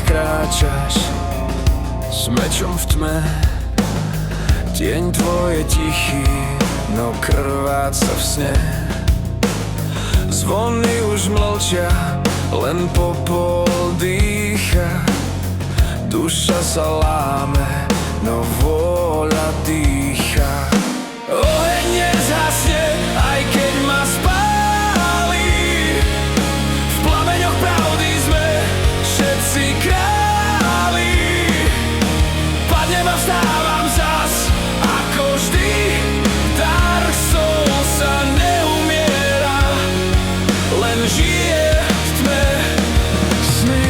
kráčaš s mečom v tme. Tieň tvoj je tichý, no krváca v sne. Zvony už mlčia, len popol dýcha. Duša sa láme, no vôľa dýcha. Oheň nezhasne, aj keď ma spáli. V plameňoch pravdy sme všetci králi. Padnem a vstávam zas, ako vždy. Dark soul sa neumiera, len žije v tme sny.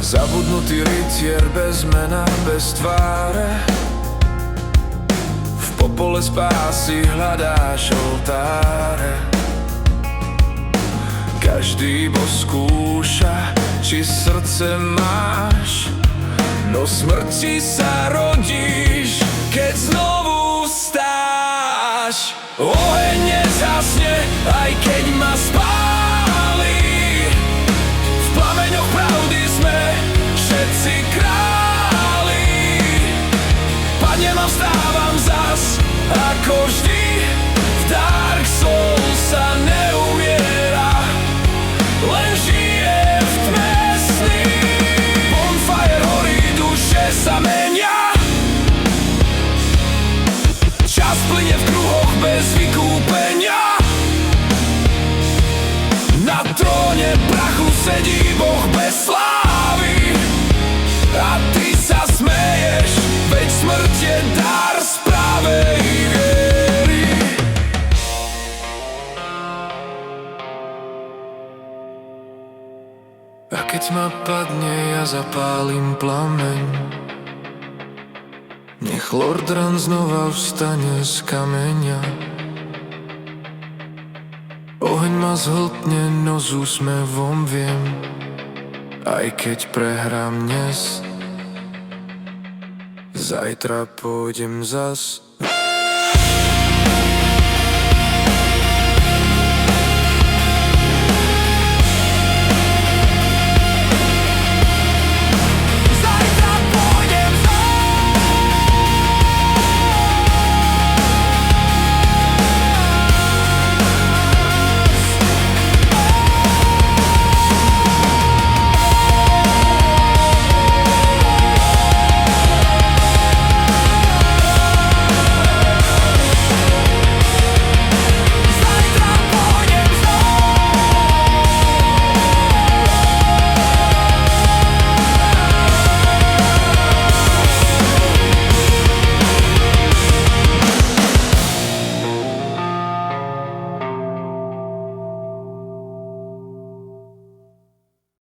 Zabudnutý rytier bez mena, bez tváre. V popole spásy hľadáš oltáre. Každý boh skúša, či srdce máš, no smrti sa rodíš, keď znovu vstáš. Oheň nezhasne, aj keď ma spáli. V plameňoch pravdy sme všetci králi. Padnem a vstávam zas, ako vždy. V dark soul sa neumiera, len žije v tme sny. Bonfire horí, duše sa menia. Čas plyne v kruhoch bez vykúpenia. Na tróne prachu sedí Boh bez slávy. A ty sa smeješ, veď smrť je dar z pravej viery. A keď ma padne, ja zapálim plameň. Nech Lord Ran znova vstane z kameňa. Oheň ma zhltne, no s úsmevom viem, aj keď prehrám dnes, zajtra pôjdem zas.